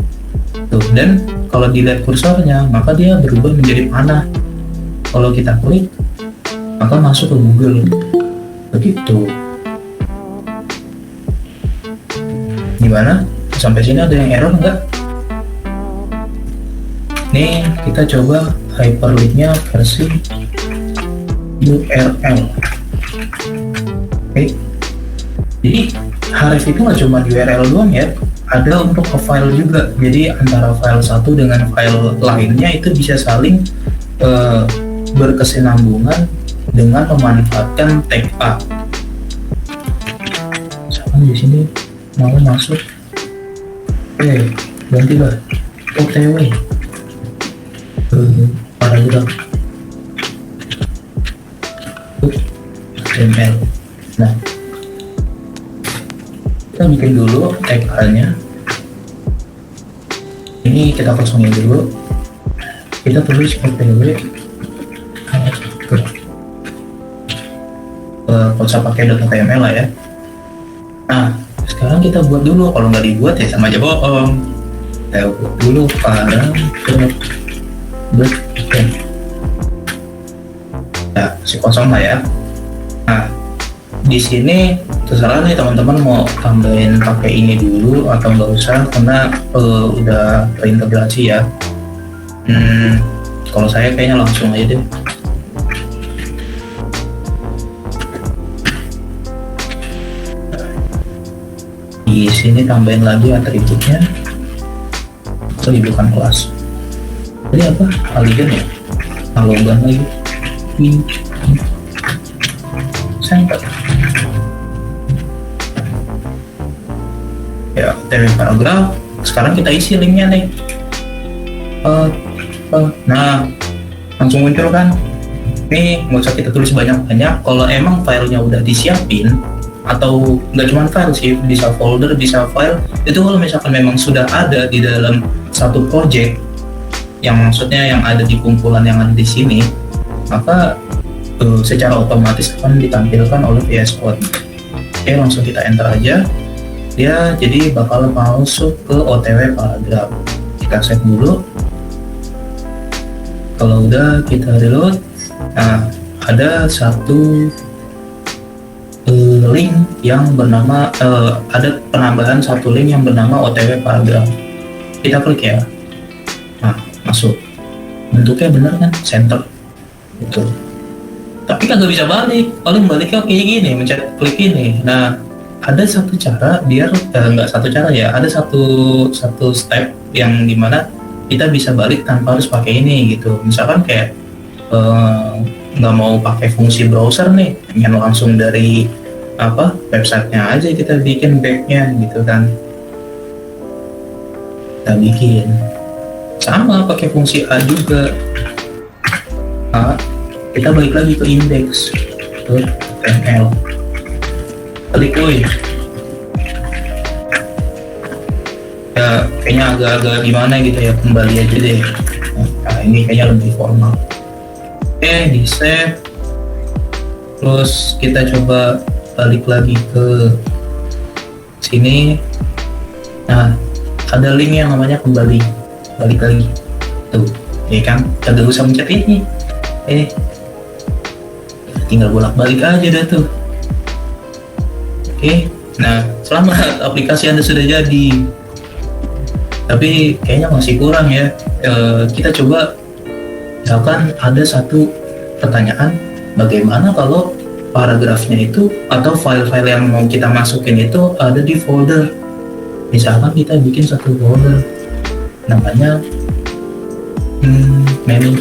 Tuh, dan kalau dilihat kursornya, maka dia berubah menjadi panah. Kalau kita klik, maka masuk ke Google. Begitu. Gimana? Sampai sini ada yang error nggak? Nih, kita coba hyperlinknya versi URL. Oke. Jadi href itu nggak cuma URL doang ya, ada untuk ke file juga. Jadi antara file satu dengan file lainnya itu bisa saling berkesinambungan dengan memanfaatkan tag A. Misalkan di sini mau masuk gantilah OTW paragraf HTML. Nah, kita bikin dulu tag-nya. Ini kita kosongin dulu. Kita tulis OTW. Kalau usah pakai .html lah ya. Nah, sekarang kita buat dulu. Kalau nggak dibuat ya sama aja bohong. Kita buat dulu paragraf. Nah, si kosong lah ya. Nah, di sini terserah nih teman-teman mau tambahin pakai ini dulu atau nggak usah, karena udah terintegrasi ya. Kalau saya kayaknya langsung aja deh. Di sini tambahin lagi atributnya, bukan kelas. Jadi apa? Aligan ya? Alogan lagi. Sampai. Ya, dari paragraf. Sekarang kita isi linknya nih. Nah, langsung muncul kan? Nih, nggak usah kita tulis banyak-banyak. Kalau emang filenya udah disiapin, atau nggak cuma file sih, bisa folder, bisa file. Itu kalau misalkan memang sudah ada di dalam satu project, yang maksudnya yang ada di kumpulan yang ada di sini, maka secara otomatis akan ditampilkan oleh VS Code. Oke, langsung kita enter aja. Dia jadi bakal masuk ke OTW paragraf. Kita save dulu. Kalau udah kita reload. Nah, ada satu link yang bernama ada penambahan satu link yang bernama OTW paragraf. Kita klik ya. Nah, masuk. Bentuknya bener kan? Center. Gitu. Tapi kagak bisa balik. Paling baliknya kayak gini, mencet klik ini. Nah, ada satu cara biar nggak satu cara ya. Ada satu step yang dimana kita bisa balik tanpa harus pakai ini gitu. Misalkan kayak nggak mau pakai fungsi browser nih, pengen langsung dari websitenya aja kita bikin backnya gitu kan. Kita bikin sama pakai fungsi A juga. Kita balik lagi ke index ke HTML, klik ya, kayaknya agak-agak gimana gitu ya, kembali aja deh. Nah, ini kayaknya lebih formal. Oke, di save. Terus kita coba balik lagi ke sini. Nah, ada link yang namanya kembali, balik lagi tuh ya kan, kagak usah mencet ini, tinggal bolak-balik aja dah tuh. Oke, nah selamat, aplikasi Anda sudah jadi. Tapi kayaknya masih kurang ya. Kita coba, misalkan ada satu pertanyaan, bagaimana kalau paragrafnya itu atau file-file yang mau kita masukin itu ada di folder. Misalkan kita bikin satu folder namanya menu.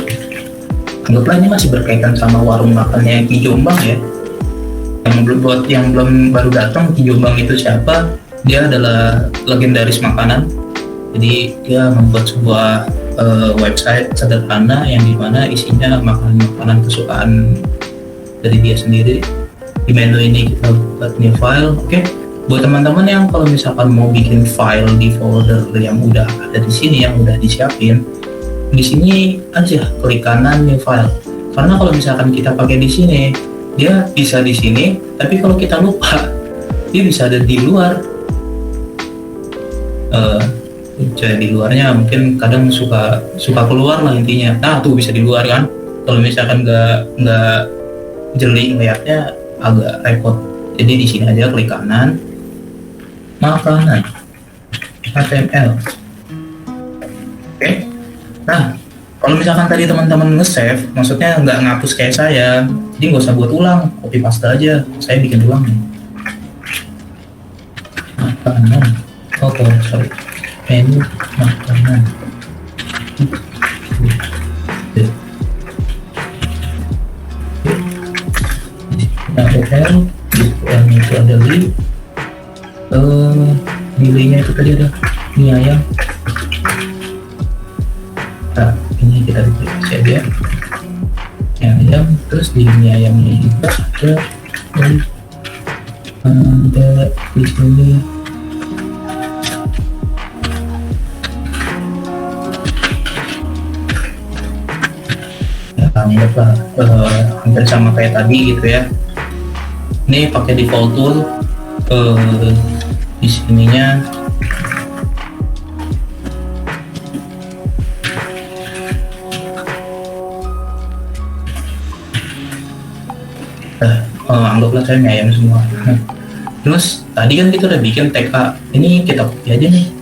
Anggaplah ini masih berkaitan sama warung makannya Ki Jombang ya. Yang belum baru datang, Ki Jombang itu siapa? Dia adalah legendaris makanan. Jadi dia membuat sebuah website sederhana yang dimana isinya makanan-makanan kesukaan dari dia sendiri. Di menu ini kita buat new file. Oke. Buat teman-teman yang kalau misalkan mau bikin file di folder yang udah ada di sini, yang udah disiapin, di sini aja klik kanan new file. Karena kalau misalkan kita pakai di sini, dia bisa di sini, tapi kalau kita lupa, dia bisa ada di luar. Jadi di luarnya mungkin kadang suka keluar lah intinya. Nah tuh bisa di luar kan. Kalau misalkan nggak jeli ngeliatnya agak repot. Jadi di sini aja klik kanan, makanan HTML. Oke. Nah, kalau misalkan tadi teman-teman nge-save, maksudnya nggak ngapus kayak saya, jadi nggak usah buat ulang, copy paste aja. Saya bikin ulang nih. Makanan. Oke, sorry. Menu makanan. Nah, itu ada link. Delaynya itu tadi ada mie ayam. Nah, ini kita dikasih aja mie ayam. Terus di mie ayamnya juga ada di sini ya, anggaplah hampir sama kayak tadi gitu ya. Ini pakai default tool, di sininya anggaplah saya mie ayam semua. Terus tadi kan kita udah bikin TK, ini kita copy aja nih.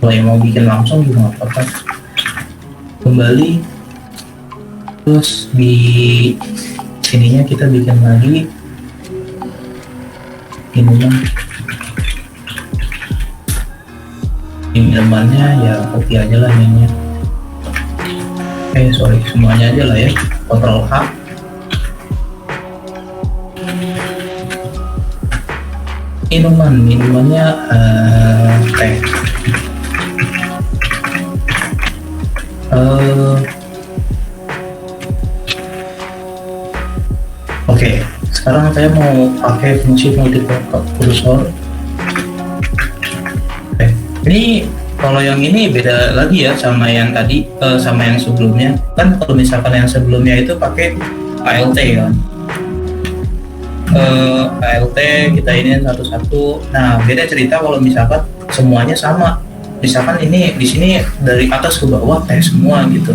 Kalau yang mau bikin langsung juga nggak apa-apa. Kembali, terus di sininya kita bikin lagi minumannya ya copy aja lah ini. Sorry, semuanya aja lah ya. Ctrl H. Minumannya teh. Oke, sekarang saya mau pakai fungsi multiple cursor. Ini kalau yang ini beda lagi ya sama yang tadi, sama yang sebelumnya. Kan kalau misalkan yang sebelumnya itu pakai ALT kan. ALT kita ini satu-satu. Nah, beda cerita kalau misalkan semuanya sama. Misalkan ini di sini dari atas ke bawah teh semua gitu.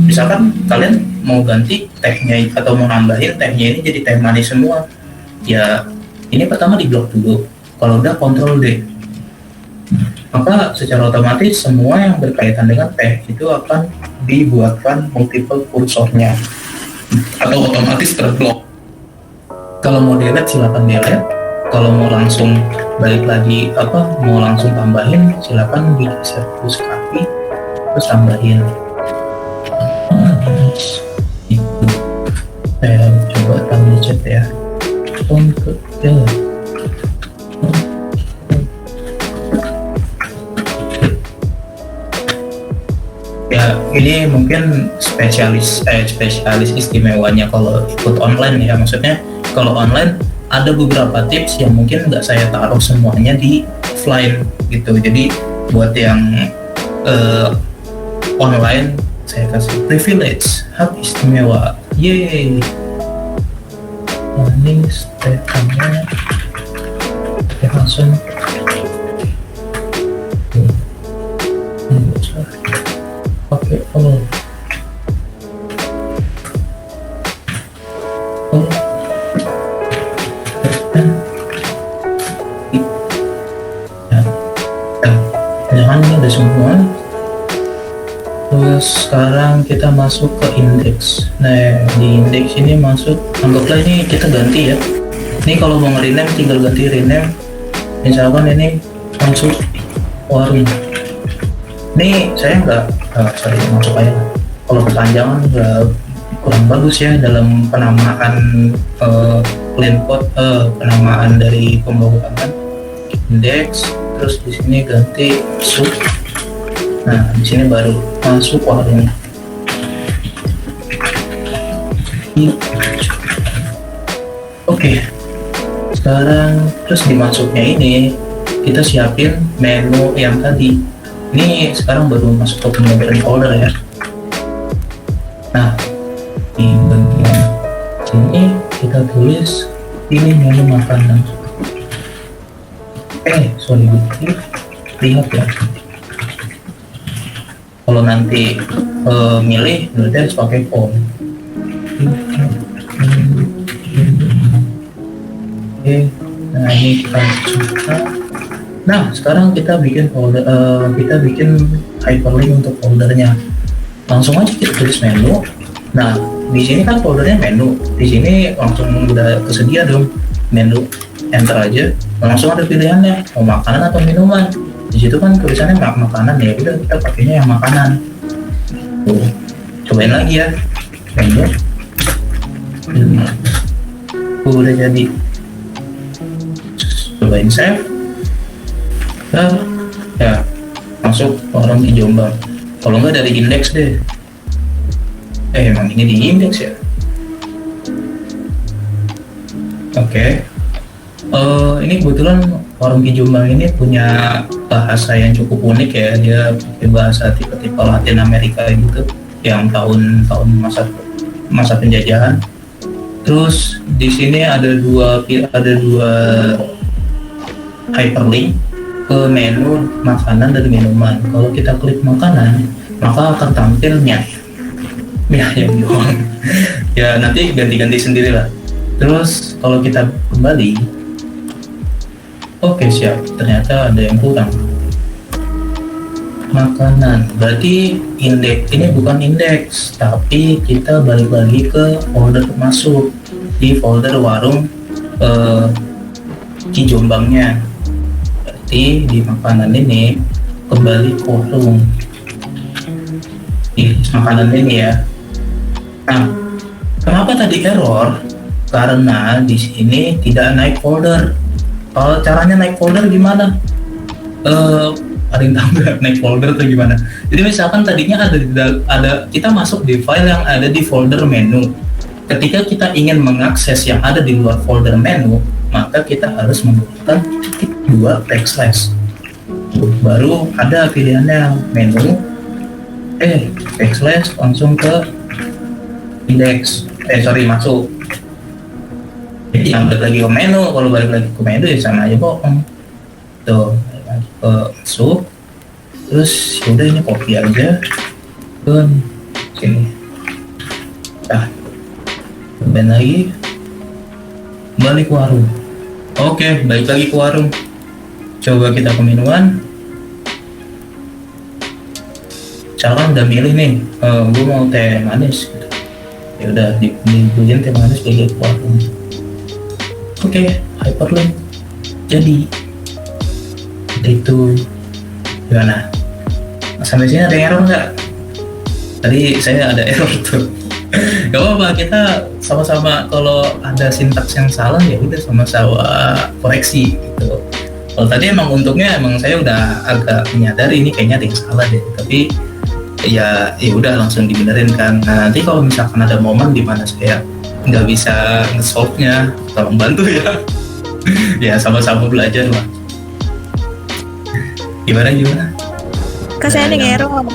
Misalkan kalian mau ganti tehnya atau mau nambahin tehnya ini jadi teh manis semua. Ya, ini pertama diblok dulu. Kalau udah Ctrl D. Maka secara otomatis semua yang berkaitan dengan teh itu akan dibuatkan multiple cursornya atau otomatis terblok. Kalau mau delete silakan delete, kalau mau langsung balik lagi mau langsung tambahin silakan digeser terus kaki terus tambahin. Itu saya coba taruh di chat ya. Ya, ini mungkin spesialis istimewanya kalau ikut online ya. Maksudnya kalau online ada beberapa tips yang mungkin nggak saya taruh semuanya di offline gitu. Jadi buat yang online saya kasih privilege, hak istimewa, yeay. Ini stepnya langsung pakai ini ada semua. Terus sekarang kita masuk ke indeks. Nah, di indeks ini masuk, anggaplah ini kita ganti ya. Ini kalau mau nge-rename tinggal ganti rename. Misalkan ini masuk warung. Ini saya masuk aja. Kalau kepanjangan kurang bagus ya dalam penamaan clean code, penamaan dari pemrograman. Indeks, terus di sini ganti sub. Nah, di sini baru masuk warung. Oke. Sekarang terus dimasuknya ini kita siapin menu yang tadi. Ini sekarang baru masuk ke pembelajaran folder ya. Nah, di bagian sini kita tulis ini menu makanan. Lihat ya. Kalau nanti milih berarti harus pakai form. Oke, nah ini kita suka. Nah, sekarang kita bikin folder, kita bikin hyperlink untuk foldernya. Langsung aja kita tulis menu. Nah, di sini kan foldernya menu. Di sini langsung udah kesedia dong menu. Enter aja, langsung ada pilihannya mau makanan atau minuman. Di situ kan tulisannya makanan ya. Udah kita pakainya yang makanan. Tuh, cobain lagi ya menu. Udah jadi. Cobain save. Ya, masuk warung di Jombang. Kalau nggak dari indeks deh. Emang ini di indeks ya? Oke. Ini kebetulan warung di Jombang ini punya bahasa yang cukup unik ya. Dia pakai bahasa tipe-tipe Latin Amerika gitu, yang tahun-tahun masa penjajahan. Terus di sini ada dua hyperlink ke menu makanan dan minuman. Kalau kita klik makanan, maka akan tampil mie ayam doang. Ya nanti ganti-ganti sendiri lah. Terus kalau kita kembali, oke siap, ternyata ada yang kurang. Makanan, berarti indeks ini bukan indeks, tapi kita balik lagi ke folder masuk di folder warung Ki Jombangnya. Berarti di makanan ini kembali ke warung di makanan ini ya. Nah, kenapa tadi error? Karena di sini tidak naik folder. Kalau caranya naik folder gimana? Ada yang tahu nggak naik folder atau gimana? Jadi misalkan tadinya ada kita masuk di file yang ada di folder menu. Ketika kita ingin mengakses yang ada di luar folder menu, maka kita harus menggunakan titik 2 backslash. Baru ada pilihannya menu, backslash langsung ke indeks. Masuk. Jadi yang balik lagi ke menu, kalau balik lagi ke menu ya sama aja bohong. Tuh. Masuk, terus udah ini copy aja ke sini. Nah, kembali lagi, balik ke warung. Oke, balik lagi ke warung. Coba kita ke menuan. Sekarang udah milih nih, gue mau teh manis. Gitu. Ya udah dibeliin teh manis bagi ke warung. Oke, hyperlink. Jadi itu gimana? Sampai sini ada error nggak? Tadi saya ada error tuh. Gak apa-apa, kita sama-sama kalau ada sintaks yang salah ya udah sama-sama koreksi gitu. Kalau tadi emang untungnya saya udah agak menyadari ini kayaknya ada yang salah deh, tapi ya udah langsung dibenerin kan. Nah, nanti kalau misalkan ada momen di mana saya nggak bisa nge-solve-nya, tolong bantu ya. Ya sama-sama belajar lah. Gimana? Kak saya ada error.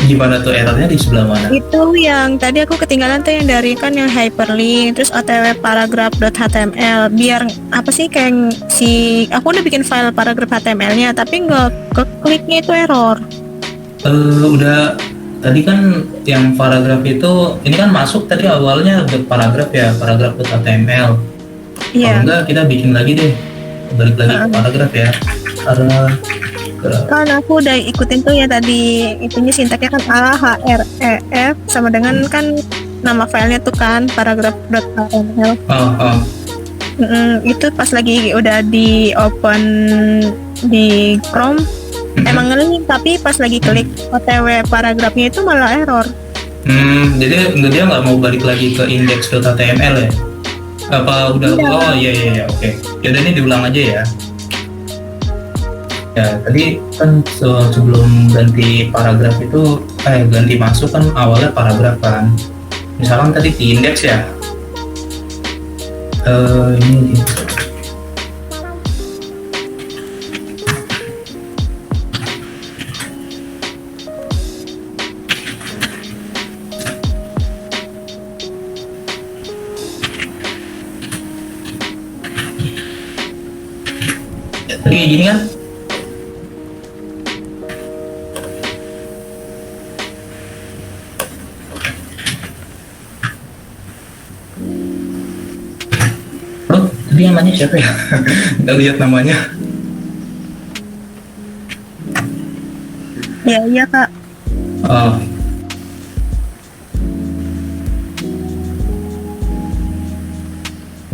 Gimana tuh errornya, di sebelah mana? Itu yang tadi aku ketinggalan tuh yang dari kan yang hyperlink, terus otw paragraph.html. Biar apa sih kayak aku udah bikin file paragraph HTML-nya, tapi nggak kekliknya itu error. Udah tadi kan yang paragraf itu, ini kan masuk tadi awalnya paragraf ya, paragraph.html. Kalau enggak kita bikin lagi deh, balik lagi ke paragraf ya. Kan aku udah ikutin tuh ya tadi, itunya sintaknya kan AHREF sama dengan kan nama filenya tuh kan paragraph.html. Itu pas lagi udah di open di Chrome emang ngeling, tapi pas lagi klik otw paragrafnya itu malah error. Jadi dia nggak mau balik lagi ke index.html ya? Apa udah? Oh iya oke. Yaudah ini diulang aja ya. Ya tadi kan sebelum ganti paragraf itu ganti masuk kan awalnya paragraf kan. Misalkan tadi di indeks ya. Ini tadi kayak gini kan? Tadi namanya siapa ya? Nggak lihat namanya. Iya kak. Oh.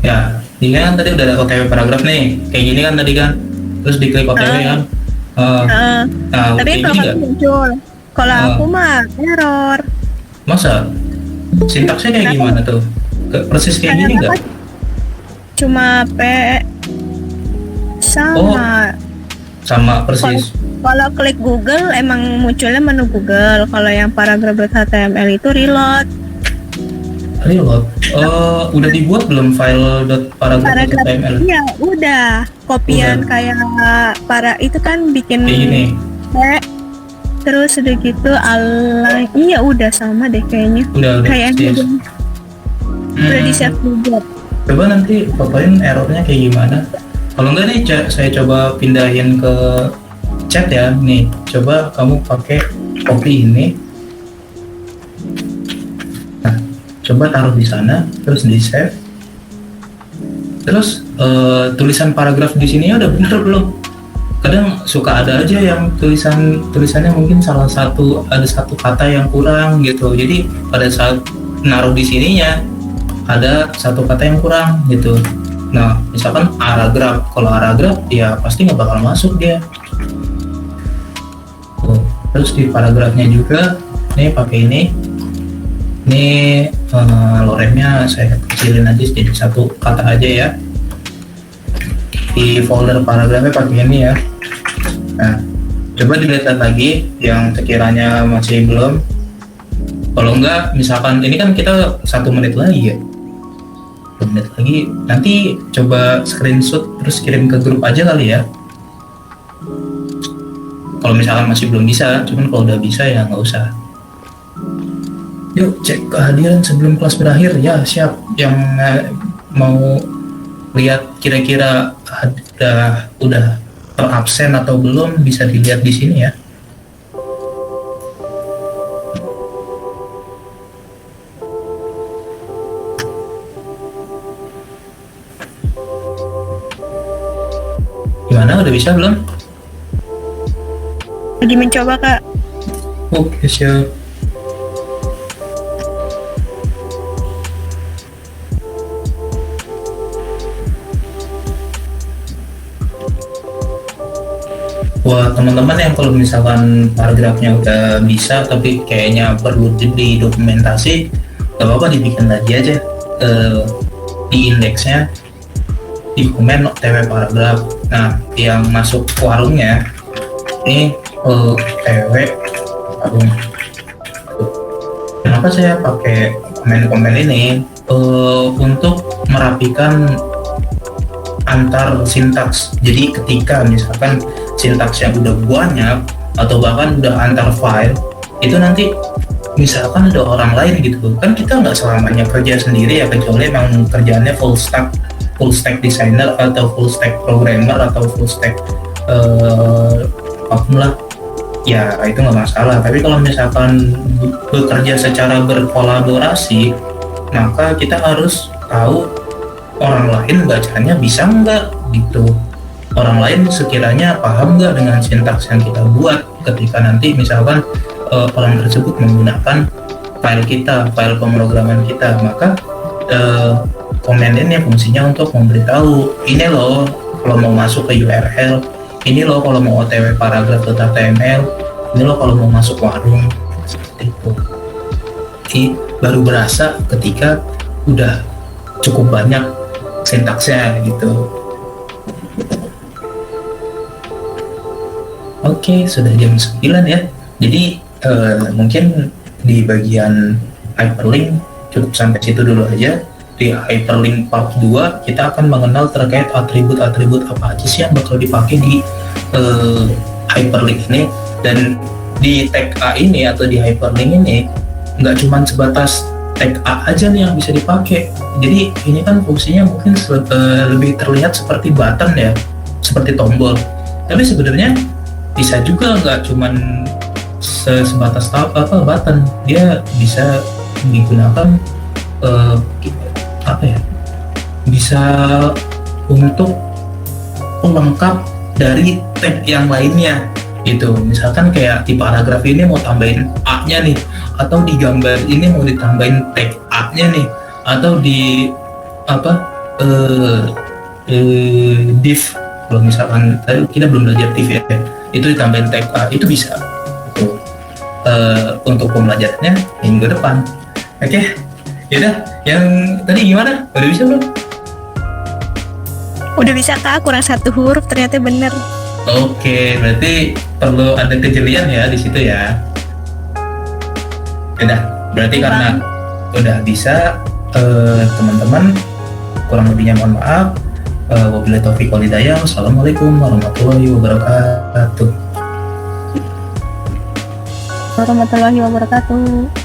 Ya, ini kan tadi udah ada OTW paragraf nih, kayak gini kan tadi kan, terus diklik OTW kan. Nah, tapi kalau nggak muncul, kalau aku mah error. Masa? Sintaksnya kayak gimana tuh? Persis kayak gini nggak? Cuma sama. Sama persis. Kalau klik Google emang munculnya menu Google. Kalau yang paragraph.html itu reload. Reload. Udah dibuat belum file .paragraph.html? Iya, udah. Kopian kayak itu kan bikin Kayak gini. terus udah gitu iya udah sama deh kayaknya. Udah Kayak save. udah di save juga. Coba nanti papain errornya kayak gimana. Kalau enggak nih saya coba pindahin ke chat ya. Nih, coba kamu pakai copy ini. Nah, coba taruh di sana, terus di save. Terus tulisan paragraf di sini udah bener belum? Kadang suka ada aja yang tulisannya mungkin ada satu kata yang kurang gitu. Jadi pada saat naruh di sininya ada satu kata yang kurang gitu. Nah, misalkan paragraf, kalau paragraf ya pasti nggak bakal masuk dia. Terus di paragrafnya juga, nih pakai ini loremnya saya kecilin aja jadi satu kata aja ya. Di folder paragrafnya pakai ini ya. Nah, coba dilihat lagi yang sekiranya masih belum. Kalau enggak, misalkan ini kan kita 1 menit lagi ya. 1 menit lagi, nanti coba screenshot terus kirim ke grup aja kali ya. Kalau misalkan masih belum bisa, cuman kalau udah bisa ya nggak usah. Yuk cek kehadiran sebelum kelas berakhir ya, siap. Yang mau lihat kira-kira udah terabsen atau belum bisa dilihat di sini ya. Gimana, udah bisa belum? Lagi mencoba Kak. Oke, siap. Buat teman-teman yang kalau misalkan paragrafnya udah bisa tapi kayaknya perlu didokumentasi, gak apa-apa dibikin lagi aja di indeksnya, di komen TW paragraf. Nah, yang masuk warungnya ini TW warung. Kenapa saya pakai komen-komen ini? Untuk merapikan antar sintaks. Jadi ketika misalkan sintaks yang udah banyak atau bahkan udah antar file, itu nanti misalkan ada orang lain gitu kan, kita nggak selamanya kerja sendiri ya, kecuali emang kerjaannya full stack designer atau full stack programmer atau full stack apapun lah ya, itu nggak masalah. Tapi kalau misalkan bekerja secara berkolaborasi, maka kita harus tahu orang lain bacanya bisa nggak gitu, orang lain sekiranya paham nggak dengan sintaks yang kita buat ketika nanti misalkan orang tersebut menggunakan file pemrograman kita. Maka komen ini fungsinya untuk memberitahu, ini loh kalau mau masuk ke URL, ini loh kalau mau OTW paragraph.html, ini loh kalau mau masuk warung, seperti itu. Jadi baru berasa ketika udah cukup banyak sintaksnya gitu. Oke, sudah jam 9 ya. Jadi mungkin di bagian hyperlink cukup sampai situ dulu aja. Di hyperlink part 2 kita akan mengenal terkait atribut-atribut apa aja sih yang bakal dipakai di hyperlink ini. Dan di tag A ini atau di hyperlink ini nggak cuma sebatas tag A aja nih yang bisa dipakai. Jadi ini kan fungsinya mungkin lebih terlihat seperti button ya, seperti tombol. Tapi sebenarnya bisa juga nggak cuman sebatas button, dia bisa digunakan bisa untuk pelengkap dari tag yang lainnya gitu. Misalkan kayak di paragraf ini mau tambahin A-nya nih, atau di gambar ini mau ditambahin tag A-nya nih, atau di div, kalau misalkan tadi kita belum belajar div ya, itu ditambahin tag A, itu bisa gitu. Untuk pembelajarannya minggu depan. Oke, yaudah, yang tadi gimana? Udah bisa belum? Udah bisa Kak, kurang 1 huruf ternyata bener. Oke, berarti perlu ada kejelian ya di situ ya. Udah, berarti Oke, karena udah bisa, teman-teman kurang lebihnya mohon maaf. Wabillahi taufiq wal hidayah. Wassalamualaikum warahmatullahi wabarakatuh. warahmatullahi wabarakatuh.